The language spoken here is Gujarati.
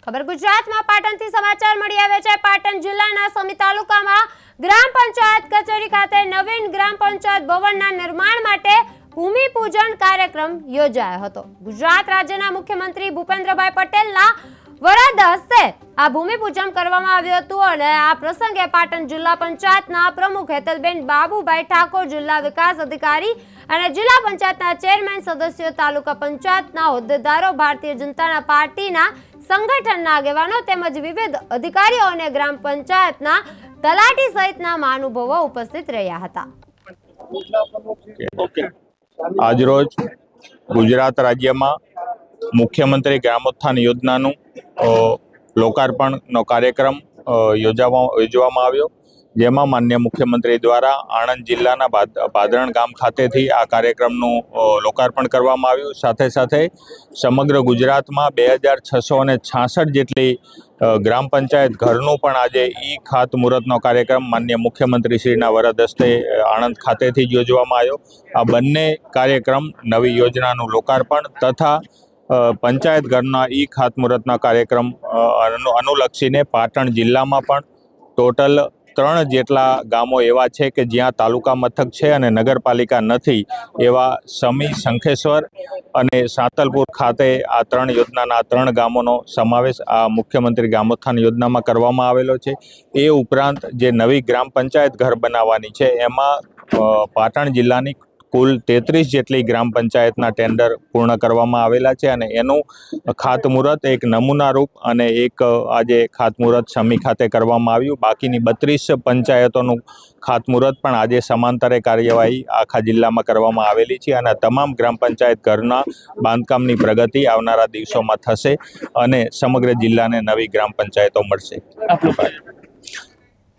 खबर गुजरात में पाटण थी समाचार मळी आवे छे। पाटण जिल्लाना समी तालुकामां ग्राम पंचायत कचेरी खाते नवीन ग्राम पंचायत भवनना निर्माण माटे भूमिपूजन कार्यक्रम योजायो हतो। गुजरात राज्यना मुख्यमंत्री भूपेन्द्रभाई पटेलना वरद हस्ते आ भूमिपूजन करवामां आव्युं हतुं अने आ प्रसंगे पाटण जिल्ला पंचायतना प्रमुख हेतलबेन बाबुभाई ठाकोर, जिल्ला विकास अधिकारी અને જિલ્લા પંચાયતના ચેરમેન સદસ્યો, તાલુકા પંચાયતના હોદ્દેદારો, ભારતીય જનતા પાર્ટીના સંગઠનના આગેવાનો તેમજ વિવિધ અધિકારીઓ અને ગ્રામ પંચાયતના તલાટી સહિતના મહાનુભાવો ઉપસ્થિત રહ્યા હતા। આજરોજ ગુજરાત રાજ્યમાં મુખ્યમંત્રી ગ્રામોત્થાન યોજનાનું લોકાર્પણનો કાર્યક્રમ યોજવામાં આવ્યો, જેમાં માન્ય મુખ્યમંત્રી દ્વારા આણંદ જિલ્લાના ભાદરણ ગામ ખાતેથી આ કાર્યક્રમનું લોકાર્પણ કરવામાં આવ્યું। સાથે સાથે સમગ્ર ગુજરાતમાં 2666 જેટલી ગ્રામ પંચાયત ઘરનું પણ આજે ઈ ખાતમુહૂર્તનો કાર્યક્રમ માન્ય મુખ્યમંત્રીશ્રીના વરદ હસ્તે આણંદ ખાતેથી જ યોજવામાં આવ્યો। આ બંને કાર્યક્રમ નવી યોજનાનું લોકાર્પણ તથા પંચાયત ઘરના ઈ ખાતમુહૂર્તના કાર્યક્રમ અનુલક્ષીને પાટણ જિલ્લામાં પણ ટોટલ 3 જેટલા ગામો એવા છે કે જ્યાં તાલુકા મથક છે અને નગરપાલિકા નથી, એવા સમી, શંખેશ્વર અને સાંતલપુર ખાતે આ 3 યોજનાના 3 ગામોનો સમાવેશ આ મુખ્યમંત્રી ગ્રામોત્થાન યોજનામાં કરવામાં આવેલો છે। એ ઉપરાંત જે નવી ગ્રામ પંચાયત ઘર બનાવવાની છે એમાં પાટણ જિલ્લાની કુલ 33 જેટલી ગ્રામ પંચાયતના ટેન્ડર પૂર્ણ કરવામાં આવેલા છે અને એનું ખાતમુહૂર્ત એક નમૂનારૂપ અને એક આજે ખાતમુહૂર્ત સમી ખાતે કરવામાં આવ્યું। બાકીની 32 પંચાયતોનું ખાતમુહૂર્ત પણ આજે સમાંતરે કાર્યવાહી આખા જિલ્લામાં કરવામાં આવેલી છે અને તમામ ગ્રામ પંચાયત ઘરના બાંધકામની પ્રગતિ આવનારા દિવસોમાં થશે અને સમગ્ર જિલ્લાને નવી ગ્રામ પંચાયતો મળશે।